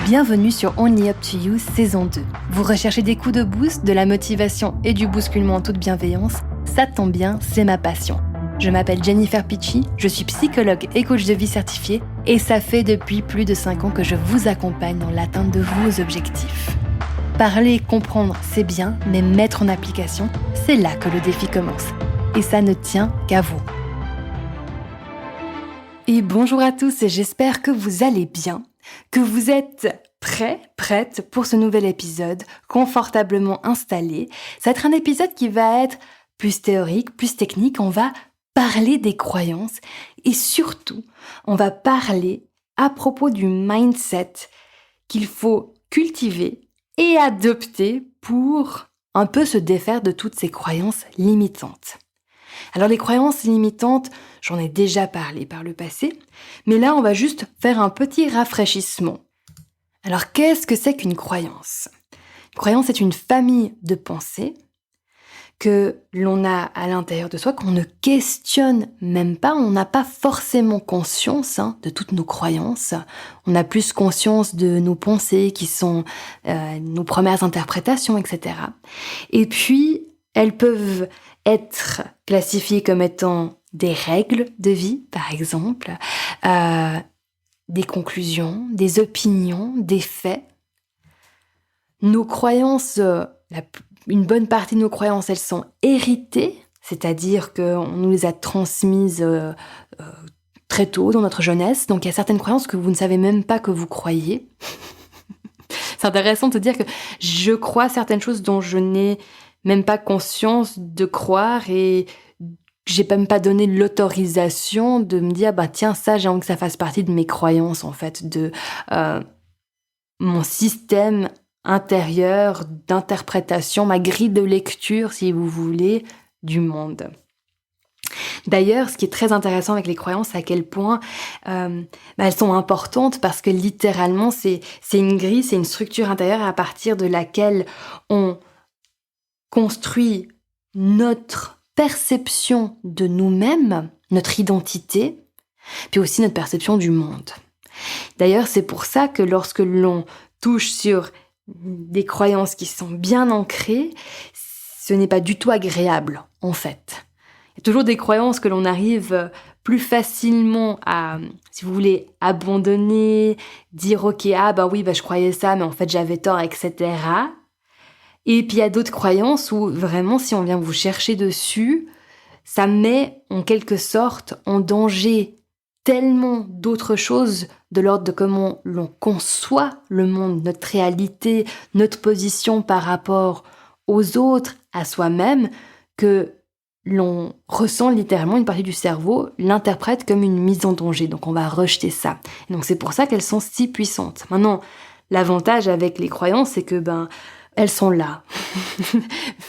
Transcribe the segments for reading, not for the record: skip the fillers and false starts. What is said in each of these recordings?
Bienvenue sur Only Up to You saison 2. Vous recherchez des coups de boost, de la motivation et du bousculement en toute bienveillance? Ça tombe bien, c'est ma passion. Je m'appelle Jennifer Picci, je suis psychologue et coach de vie certifiée et ça fait depuis plus de 5 ans que je vous accompagne dans l'atteinte de vos objectifs. Parler et comprendre, c'est bien, mais mettre en application, c'est là que le défi commence. Et ça ne tient qu'à vous. Et bonjour à tous, et j'espère que vous allez bien, que vous êtes prêtes pour ce nouvel épisode, confortablement installés. Ça va être un épisode qui va être plus théorique, plus technique. On va parler des croyances et surtout, on va parler à propos du mindset qu'il faut cultiver et adopter pour un peu se défaire de toutes ces croyances limitantes. Alors les croyances limitantes, j'en ai déjà parlé par le passé, mais là on va juste faire un petit rafraîchissement. Alors qu'est-ce que c'est qu'une croyance ? Une croyance est une famille de pensées que l'on a à l'intérieur de soi, qu'on ne questionne même pas, on n'a pas forcément conscience de toutes nos croyances, on a plus conscience de nos pensées qui sont nos premières interprétations, etc. Et puis, elles peuvent être classifiées comme étant des règles de vie, par exemple, des conclusions, des opinions, des faits. Nos croyances, une bonne partie de nos croyances, elles sont héritées, c'est-à-dire qu'on nous les a transmises très tôt dans notre jeunesse. Donc il y a certaines croyances que vous ne savez même pas que vous croyez. C'est intéressant de se dire que je crois certaines choses dont je n'ai même pas conscience de croire et j'ai même pas donné l'autorisation de me dire tiens, ça j'ai envie que ça fasse partie de mes croyances en fait, de mon système intérieur d'interprétation, ma grille de lecture si vous voulez du monde. D'ailleurs, ce qui est très intéressant avec les croyances, c'est à quel point elles sont importantes parce que littéralement c'est une grille, c'est une structure intérieure à partir de laquelle on construit notre perception de nous-mêmes, notre identité, puis aussi notre perception du monde. D'ailleurs, c'est pour ça que lorsque l'on touche sur des croyances qui sont bien ancrées, ce n'est pas du tout agréable, en fait. Il y a toujours des croyances que l'on arrive plus facilement à, si vous voulez, abandonner, dire « Ok, je croyais ça, mais en fait j'avais tort, etc. » Et puis il y a d'autres croyances où vraiment, si on vient vous chercher dessus, ça met en quelque sorte en danger tellement d'autres choses de l'ordre de comment l'on conçoit le monde, notre réalité, notre position par rapport aux autres, à soi-même, que l'on ressent littéralement une partie du cerveau, l'interprète comme une mise en danger. Donc on va rejeter ça. Et donc c'est pour ça qu'elles sont si puissantes. Maintenant, l'avantage avec les croyances, c'est que elles sont là.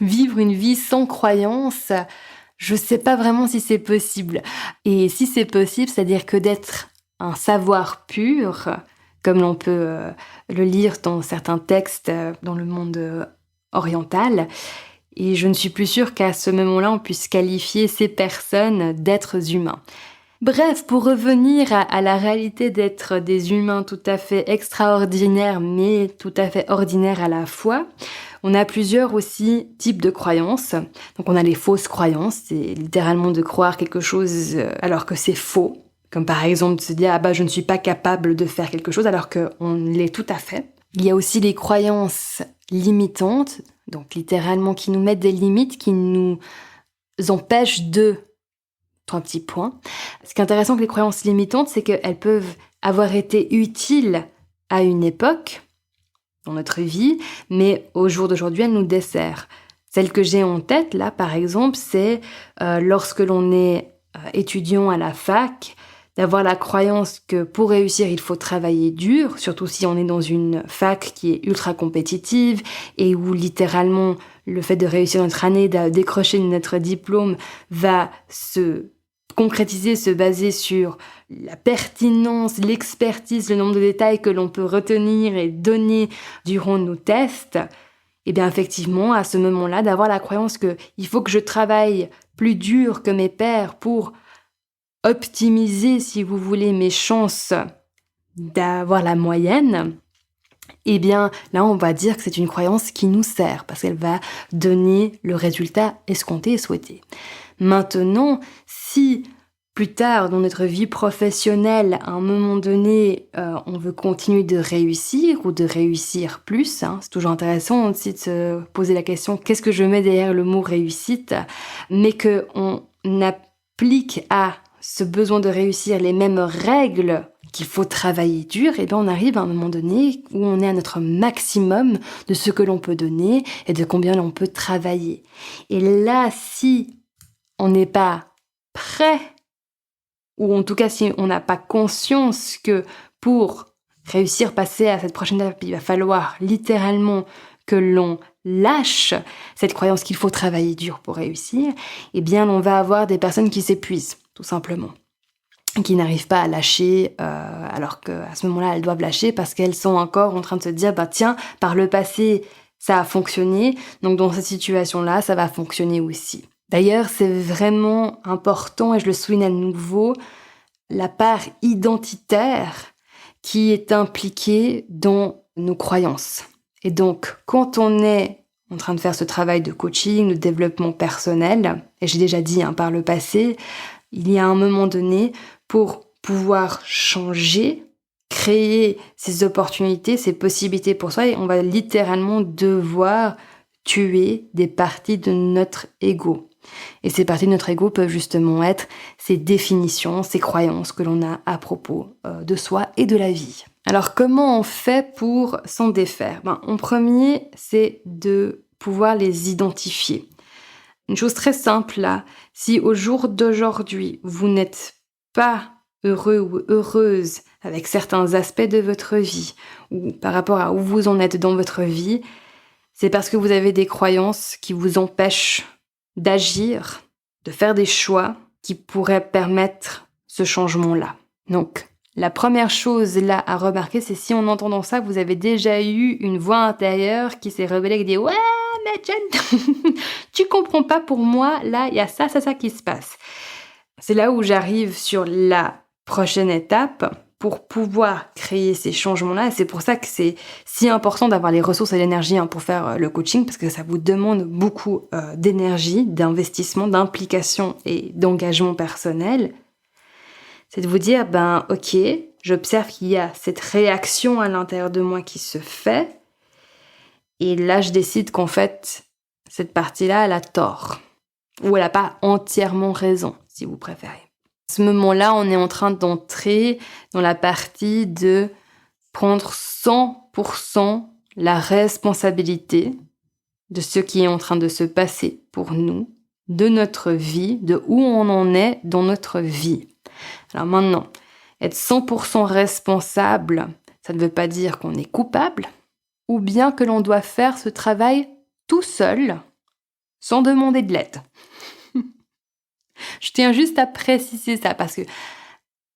Vivre une vie sans croyance, je sais pas vraiment si c'est possible. Et si c'est possible, c'est-à-dire que d'être un savoir pur, comme l'on peut le lire dans certains textes dans le monde oriental, et je ne suis plus sûre qu'à ce moment-là, on puisse qualifier ces personnes d'êtres humains. Bref, pour revenir à la réalité d'être des humains tout à fait extraordinaires, mais tout à fait ordinaires à la fois, on a plusieurs aussi types de croyances. Donc on a les fausses croyances, c'est littéralement de croire quelque chose alors que c'est faux. Comme par exemple de se dire je ne suis pas capable de faire quelque chose alors qu'on l'est tout à fait. Il y a aussi les croyances limitantes, donc littéralement qui nous mettent des limites, qui nous empêchent de... 3 petits points. Ce qui est intéressant avec les croyances limitantes, c'est qu'elles peuvent avoir été utiles à une époque dans notre vie, mais au jour d'aujourd'hui, elles nous desservent. Celle que j'ai en tête, là, par exemple, c'est lorsque l'on est étudiant à la fac, d'avoir la croyance que pour réussir, il faut travailler dur, surtout si on est dans une fac qui est ultra compétitive et où littéralement le fait de réussir notre année, de décrocher notre diplôme va se concrétiser, se baser sur la pertinence, l'expertise, le nombre de détails que l'on peut retenir et donner durant nos tests. Et bien effectivement, à ce moment-là, d'avoir la croyance que il faut que je travaille plus dur que mes pairs pour optimiser, si vous voulez, mes chances d'avoir la moyenne, eh bien là on va dire que c'est une croyance qui nous sert parce qu'elle va donner le résultat escompté et souhaité. Maintenant, si plus tard dans notre vie professionnelle, à un moment donné, on veut continuer de réussir ou de réussir plus, c'est toujours intéressant aussi de se poser la question qu'est-ce que je mets derrière le mot réussite, mais qu'on applique à ce besoin de réussir les mêmes règles qu'il faut travailler dur, et bien on arrive à un moment donné où on est à notre maximum de ce que l'on peut donner et de combien l'on peut travailler. Et là, si on n'est pas prêt, ou en tout cas si on n'a pas conscience que pour réussir, passer à cette prochaine étape, il va falloir littéralement que l'on lâche cette croyance qu'il faut travailler dur pour réussir, eh bien on va avoir des personnes qui s'épuisent, tout simplement, qui n'arrivent pas à lâcher, alors qu'à ce moment-là, elles doivent lâcher parce qu'elles sont encore en train de se dire, tiens, par le passé, ça a fonctionné, donc dans cette situation-là, ça va fonctionner aussi. D'ailleurs, c'est vraiment important, et je le souligne à nouveau, la part identitaire qui est impliquée dans nos croyances. Et donc, quand on est en train de faire ce travail de coaching, de développement personnel, et j'ai déjà dit par le passé, il y a un moment donné, pour pouvoir changer, créer ces opportunités, ces possibilités pour soi, et on va littéralement devoir tuer des parties de notre ego. Et ces parties de notre ego peuvent justement être ces définitions, ces croyances que l'on a à propos de soi et de la vie. Alors comment on fait pour s'en défaire ? En premier, c'est de pouvoir les identifier. Une chose très simple là, si au jour d'aujourd'hui, vous n'êtes pas heureux ou heureuse avec certains aspects de votre vie, ou par rapport à où vous en êtes dans votre vie, c'est parce que vous avez des croyances qui vous empêchent d'agir, de faire des choix qui pourraient permettre ce changement-là. Donc, la première chose là à remarquer, c'est si en entendant ça, vous avez déjà eu une voix intérieure qui s'est révélée, qui dit « Ouais, mais Jen, tu comprends pas, pour moi, là, il y a ça qui se passe. » C'est là où j'arrive sur la prochaine étape pour pouvoir créer ces changements-là. Et c'est pour ça que c'est si important d'avoir les ressources et l'énergie pour faire le coaching, parce que ça vous demande beaucoup d'énergie, d'investissement, d'implication et d'engagement personnel. C'est de vous dire, ok, j'observe qu'il y a cette réaction à l'intérieur de moi qui se fait, et là je décide qu'en fait, cette partie-là, elle a tort, ou elle n'a pas entièrement raison, si vous préférez. À ce moment-là, on est en train d'entrer dans la partie de prendre 100% la responsabilité de ce qui est en train de se passer pour nous, de notre vie, de où on en est dans notre vie. Alors maintenant, être 100% responsable, ça ne veut pas dire qu'on est coupable, ou bien que l'on doit faire ce travail tout seul, sans demander de l'aide. Je tiens juste à préciser ça, parce que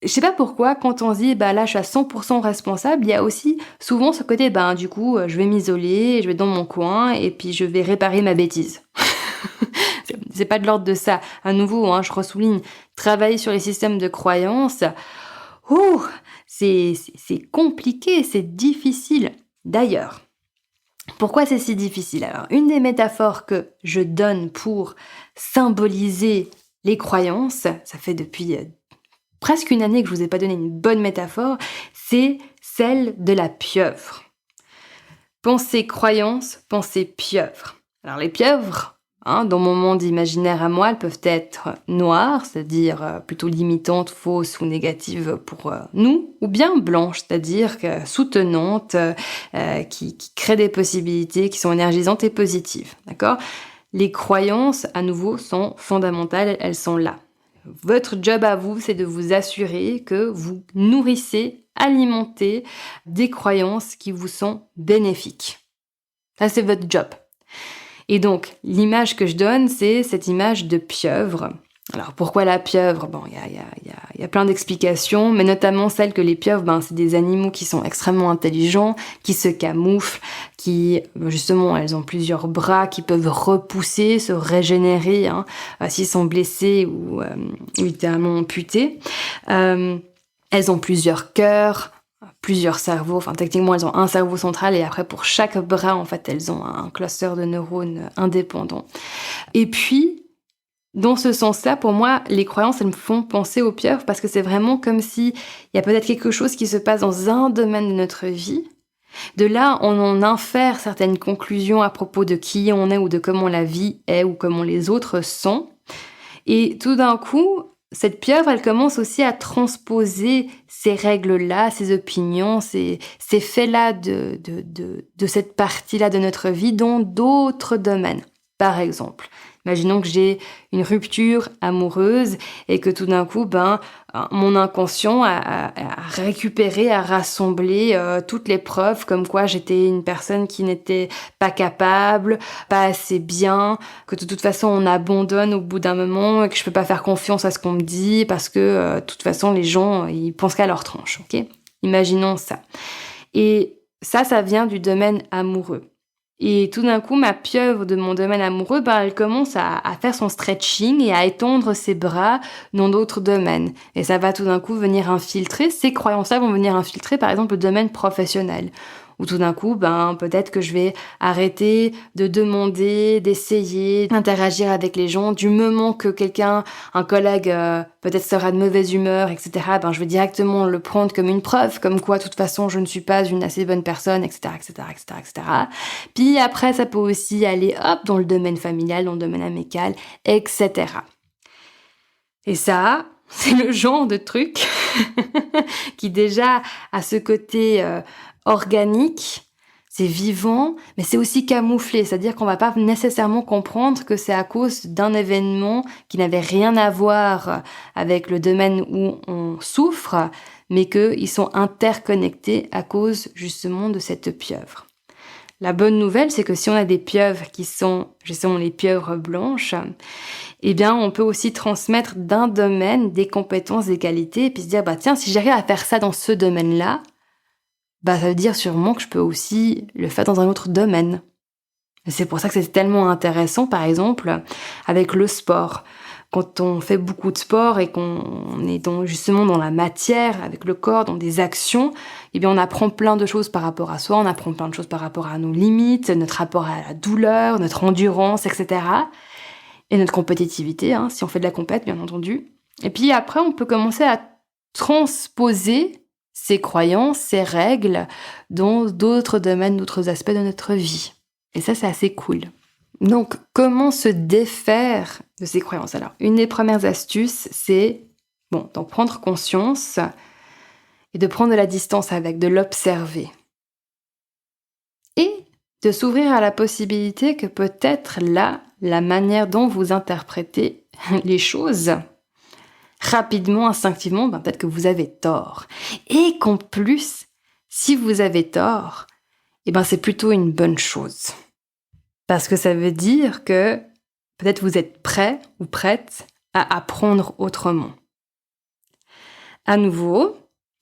je sais pas pourquoi, quand on se dit là je suis à 100% responsable, il y a aussi souvent ce côté du coup je vais m'isoler, je vais dans mon coin et puis je vais réparer ma bêtise. C'est pas de l'ordre de ça. À nouveau, je ressouligne, travailler sur les systèmes de croyances, c'est compliqué, c'est difficile. D'ailleurs, pourquoi c'est si difficile ? Alors, une des métaphores que je donne pour symboliser les croyances, ça fait depuis presque une année que je vous ai pas donné une bonne métaphore, c'est celle de la pieuvre. Pensez croyance, pensez pieuvre. Alors les pieuvres, dans mon monde imaginaire à moi, elles peuvent être noires, c'est-à-dire plutôt limitantes, fausses ou négatives pour nous, ou bien blanches, c'est-à-dire soutenantes, qui créent des possibilités, qui sont énergisantes et positives. D'accord ? Les croyances, à nouveau, sont fondamentales, elles sont là. Votre job à vous, c'est de vous assurer que vous nourrissez, alimentez des croyances qui vous sont bénéfiques. Ça, c'est votre job. Et donc, l'image que je donne, c'est cette image de pieuvre. Alors, pourquoi la pieuvre ? Il y a plein d'explications, mais notamment celle que les pieuvres, c'est des animaux qui sont extrêmement intelligents, qui se camouflent, qui, justement, elles ont plusieurs bras, qui peuvent repousser, se régénérer, s'ils sont blessés ou littéralement amputés. Elles ont plusieurs cœurs, plusieurs cerveaux. Enfin, techniquement, elles ont un cerveau central et après, pour chaque bras, en fait, elles ont un cluster de neurones indépendants. Et puis, dans ce sens-là, pour moi, les croyances, elles me font penser aux pieuvres parce que c'est vraiment comme si il y a peut-être quelque chose qui se passe dans un domaine de notre vie. De là, on en infère certaines conclusions à propos de qui on est ou de comment la vie est ou comment les autres sont. Et tout d'un coup, cette pieuvre, elle commence aussi à transposer ces règles-là, ces opinions, ces faits-là de cette partie-là de notre vie dans d'autres domaines. Par exemple, imaginons que j'ai une rupture amoureuse et que tout d'un coup, mon inconscient a récupéré, a rassemblé toutes les preuves comme quoi j'étais une personne qui n'était pas capable, pas assez bien, que de toute façon on abandonne au bout d'un moment et que je peux pas faire confiance à ce qu'on me dit parce que de toute façon les gens ils pensent qu'à leur tranche, ok ? Imaginons ça. Et ça vient du domaine amoureux. Et tout d'un coup, ma pieuvre de mon domaine amoureux, elle commence à faire son stretching et à étendre ses bras dans d'autres domaines. Et ça va tout d'un coup venir infiltrer, ces croyances-là vont venir infiltrer par exemple le domaine professionnel. Ou tout d'un coup, peut-être que je vais arrêter de demander, d'essayer d'interagir avec les gens. Du moment que quelqu'un, un collègue, peut-être sera de mauvaise humeur, etc., je vais directement le prendre comme une preuve, comme quoi, de toute façon, je ne suis pas une assez bonne personne, etc., etc., etc., etc. Puis après, ça peut aussi aller, dans le domaine familial, dans le domaine amical, etc. Et ça, c'est le genre de truc qui déjà a ce côté organique, c'est vivant, mais c'est aussi camouflé, c'est-à-dire qu'on va pas nécessairement comprendre que c'est à cause d'un événement qui n'avait rien à voir avec le domaine où on souffre, mais qu'ils sont interconnectés à cause justement de cette pieuvre. La bonne nouvelle, c'est que si on a des pieuvres qui sont justement les pieuvres blanches, on peut aussi transmettre d'un domaine des compétences, des qualités, et puis se dire, tiens, si j'arrive à faire ça dans ce domaine-là, ça veut dire sûrement que je peux aussi le faire dans un autre domaine. Et c'est pour ça que c'est tellement intéressant, par exemple, avec le sport. Quand on fait beaucoup de sport et qu'on est justement dans la matière, avec le corps, dans des actions, on apprend plein de choses par rapport à soi, on apprend plein de choses par rapport à nos limites, notre rapport à la douleur, notre endurance, etc. Et notre compétitivité, si on fait de la compète, bien entendu. Et puis après, on peut commencer à transposer ces croyances, ces règles dans d'autres domaines, d'autres aspects de notre vie. Et ça, c'est assez cool. Donc, comment se défaire de ces croyances ? Alors, une des premières astuces, c'est d'en prendre conscience et de prendre de la distance avec, de l'observer. Et de s'ouvrir à la possibilité que peut-être là, la manière dont vous interprétez les choses, rapidement, instinctivement, peut-être que vous avez tort. Et qu'en plus, si vous avez tort, c'est plutôt une bonne chose. Parce que ça veut dire que peut-être vous êtes prêt ou prête à apprendre autrement. À nouveau,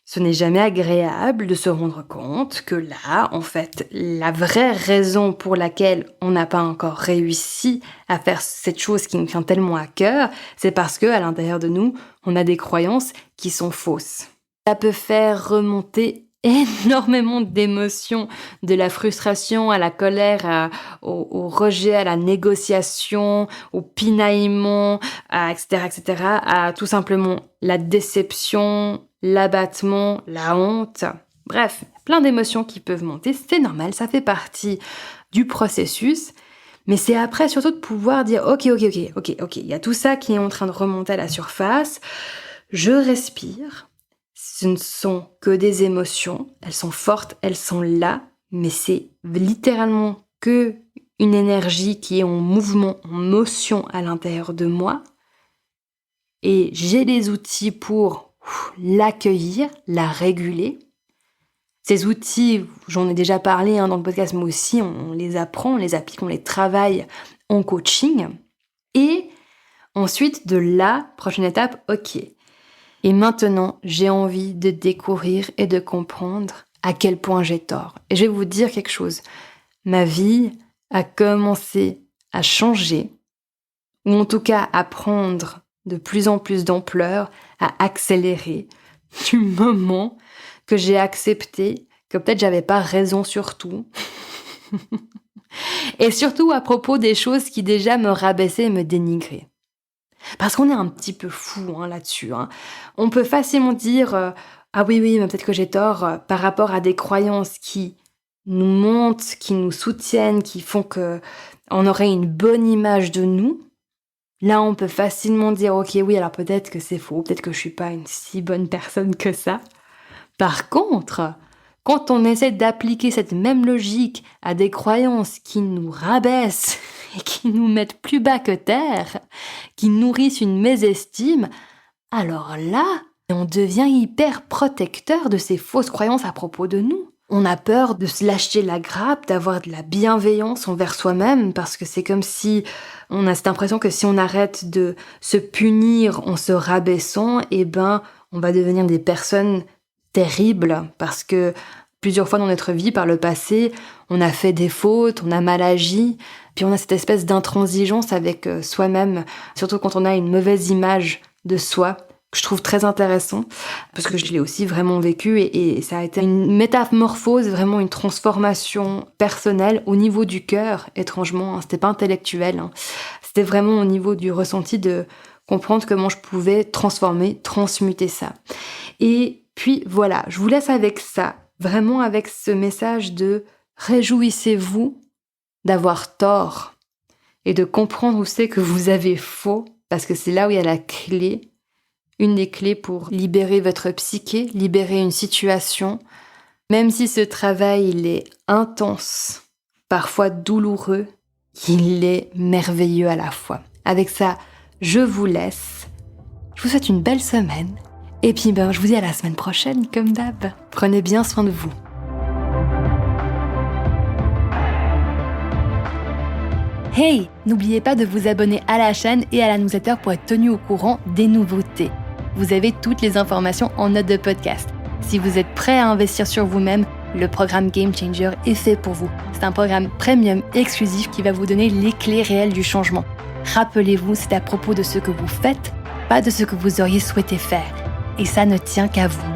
ce n'est jamais agréable de se rendre compte que là, en fait, la vraie raison pour laquelle on n'a pas encore réussi à faire cette chose qui nous tient tellement à cœur, c'est parce que à l'intérieur de nous, on a des croyances qui sont fausses. Ça peut faire remonter énormément d'émotions, de la frustration à la colère, au rejet, à la négociation, au pinaillement, etc., à tout simplement la déception, l'abattement, la honte. Bref, plein d'émotions qui peuvent monter, c'est normal, ça fait partie du processus. Mais c'est après surtout de pouvoir dire ok, il y a tout ça qui est en train de remonter à la surface, je respire. Ce ne sont que des émotions, elles sont fortes, elles sont là, mais c'est littéralement que une énergie qui est en mouvement, en motion à l'intérieur de moi. Et j'ai les outils pour l'accueillir, la réguler. Ces outils, j'en ai déjà parlé dans le podcast, mais aussi on les apprend, on les applique, on les travaille en coaching. Et ensuite, de la prochaine étape, ok. Et maintenant, j'ai envie de découvrir et de comprendre à quel point j'ai tort. Et je vais vous dire quelque chose. Ma vie a commencé à changer, ou en tout cas à prendre de plus en plus d'ampleur, à accélérer du moment que j'ai accepté, que peut-être j'avais pas raison sur tout. Et surtout à propos des choses qui déjà me rabaissaient et me dénigraient. Parce qu'on est un petit peu fou là-dessus. On peut facilement dire ah oui, mais peut-être que j'ai tort par rapport à des croyances qui nous montent, qui nous soutiennent, qui font qu'on aurait une bonne image de nous. Là, on peut facilement dire ok, oui, alors peut-être que c'est faux, peut-être que je suis pas une si bonne personne que ça. Par contre, quand on essaie d'appliquer cette même logique à des croyances qui nous rabaissent et qui nous mettent plus bas que terre, qui nourrissent une mésestime, alors là, on devient hyper protecteur de ces fausses croyances à propos de nous. On a peur de se lâcher la grappe, d'avoir de la bienveillance envers soi-même, parce que c'est comme si on a cette impression que si on arrête de se punir en se rabaissant, on va devenir des personnes terribles, parce que plusieurs fois dans notre vie, par le passé, on a fait des fautes, on a mal agi, puis on a cette espèce d'intransigeance avec soi-même, surtout quand on a une mauvaise image de soi, que je trouve très intéressant, parce que je l'ai aussi vraiment vécu, et ça a été une métamorphose, vraiment une transformation personnelle au niveau du cœur, étrangement, c'était pas intellectuel, c'était vraiment au niveau du ressenti de comprendre comment je pouvais transformer, transmuter ça. Et puis voilà, je vous laisse avec ça, vraiment avec ce message de réjouissez-vous d'avoir tort et de comprendre où c'est que vous avez faux, parce que c'est là où il y a la clé, une des clés pour libérer votre psyché, libérer une situation, même si ce travail il est intense, parfois douloureux, il est merveilleux à la fois. Avec ça, je vous laisse. Je vous souhaite une belle semaine. Et puis je vous dis à la semaine prochaine, comme d'hab. Prenez bien soin de vous. Hey, n'oubliez pas de vous abonner à la chaîne et à la newsletter pour être tenu au courant des nouveautés. Vous avez toutes les informations en note de podcast. Si vous êtes prêt à investir sur vous-même, le programme Game Changer est fait pour vous. C'est un programme premium exclusif qui va vous donner les clés réelles du changement. Rappelez-vous, c'est à propos de ce que vous faites, pas de ce que vous auriez souhaité faire. Et ça ne tient qu'à vous.